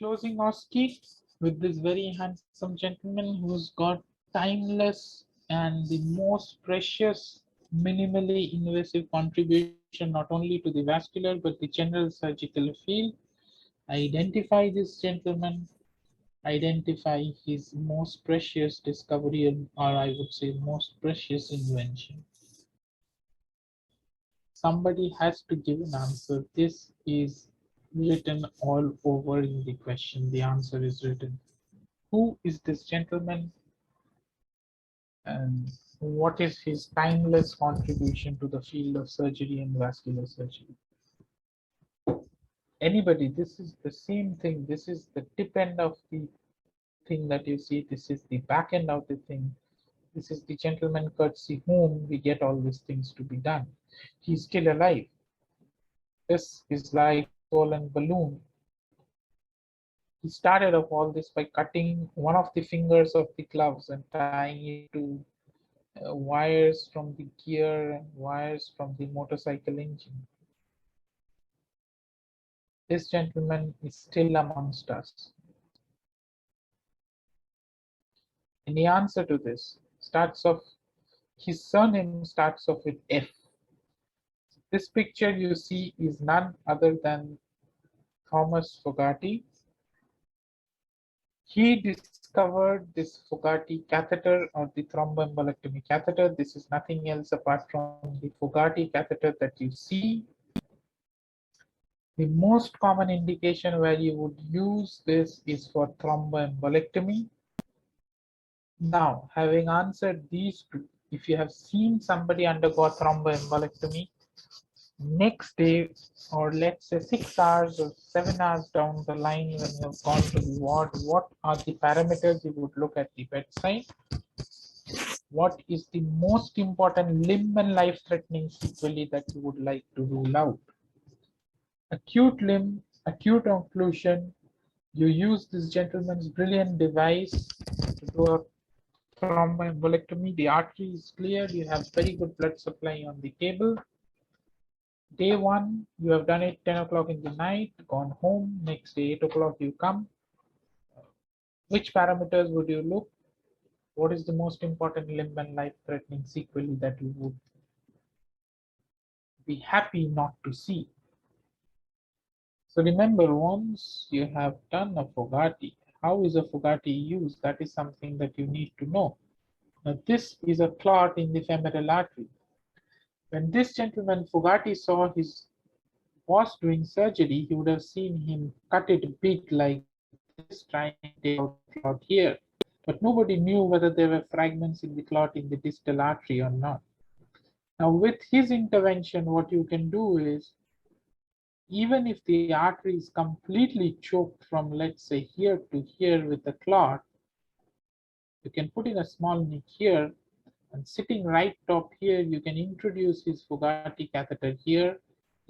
closing OSCE with this very handsome gentleman who's got timeless and the most precious, minimally invasive contribution not only to the vascular but the general surgical field. Identify this gentleman, identify his most precious discovery, or I would say most precious invention. Somebody has to give an answer. This is written all over in the question. The answer is written. Who is this gentleman and what is his timeless contribution to the field of surgery and vascular surgery? Anybody, this is the same thing. This is the tip end of the thing that you see. This is the back end of the thing. This is the gentleman courtesy whom we get all these things to be done. He's still alive. This is like a swollen balloon. He started off all this by cutting one of the fingers of the gloves and tying it to wires from the gear and wires from the motorcycle engine. This gentleman is still amongst us. And the answer to this starts off, his surname starts off with F. This picture you see is none other than Thomas Fogarty. He discovered this Fogarty catheter or the thromboembolectomy catheter. This is nothing else apart from the Fogarty catheter that you see. The most common indication where you would use this is for thromboembolectomy. Now, having answered these two, if you have seen somebody undergo thromboembolectomy, next day, or let's say 6 hours or 7 hours down the line when you have gone to the ward, what are the parameters you would look at the bedside? What is the most important limb and life-threatening sequelae that you would like to rule out? Acute limb, acute occlusion. You use this gentleman's brilliant device to do a thromboembolectomy. The artery is clear. You have very good blood supply on the cable. Day one, you have done it 10 o'clock in the night, gone home. Next day, 8 o'clock, you come. Which parameters would you look? What is the most important limb and life-threatening sequelae that you would be happy not to see? So remember, once you have done a Fogarty, how is a Fogarty used? That is something that you need to know. Now, this is a clot in the femoral artery. When this gentleman Fogarty saw his boss doing surgery, he would have seen him cut it big like this, trying to take out the clot here. But nobody knew whether there were fragments in the clot in the distal artery or not. Now, with his intervention, what you can do is, even if the artery is completely choked from, let's say, here to here with the clot, you can put in a small nick here, and sitting right top here, you can introduce his Fogarty catheter here,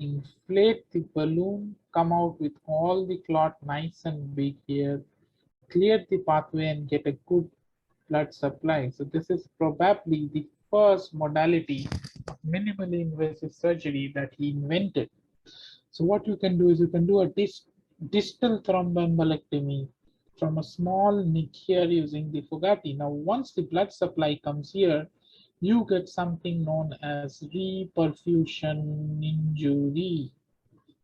inflate the balloon, come out with all the clot nice and big here, clear the pathway and get a good blood supply. So this is probably the first modality of minimally invasive surgery that he invented. So what you can do is you can do a distal thromboembolectomy from a small nick here using the Fogarty. Now, once the blood supply comes here, you get something known as reperfusion injury.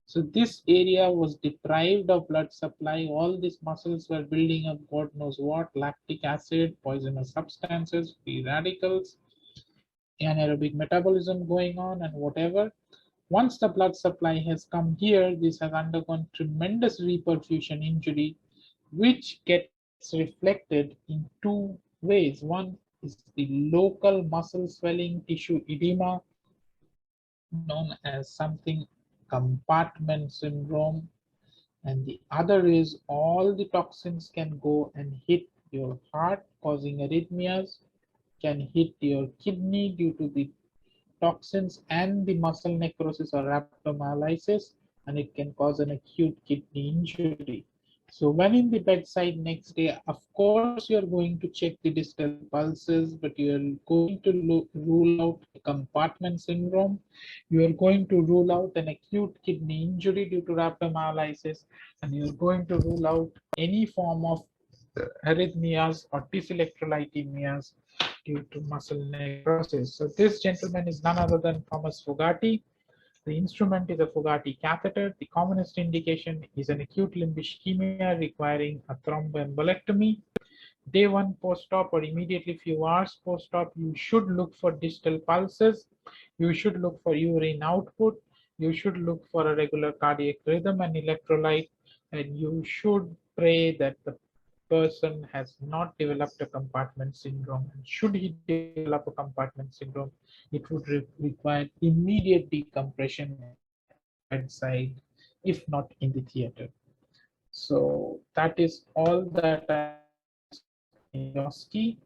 So this area was deprived of blood supply. All these muscles were building up God knows what, lactic acid, poisonous substances, free radicals, anaerobic metabolism going on and whatever. Once the blood supply has come here, this has undergone tremendous reperfusion injury, which gets reflected in two ways. One is the local muscle swelling tissue edema, known as something compartment syndrome, and the other is all the toxins can go and hit your heart, causing arrhythmias, can hit your kidney due to the toxins and the muscle necrosis or rhabdomyolysis, and it can cause an acute kidney injury. So when in the bedside next day, of course, you're going to check the distal pulses, but you're going to rule out a compartment syndrome. You're going to rule out an acute kidney injury due to rhabdomyolysis, and you're going to rule out any form of arrhythmias or dyselectrolytemias due to muscle necrosis. So this gentleman is none other than Thomas Fogarty. The instrument is a Fogarty catheter. The commonest indication is an acute limb ischemia requiring a thromboembolectomy. Day one post-op or immediately few hours post-op, you should look for distal pulses. You should look for urine output. You should look for a regular cardiac rhythm and electrolyte. And you should pray that the person has not developed a compartment syndrome. And should he develop a compartment syndrome, it would require immediate decompression at the bedside, if not in the theater. So that is all that I have to discuss in the OSCE.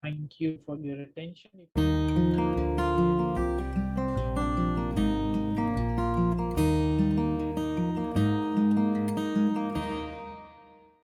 Thank you for your attention.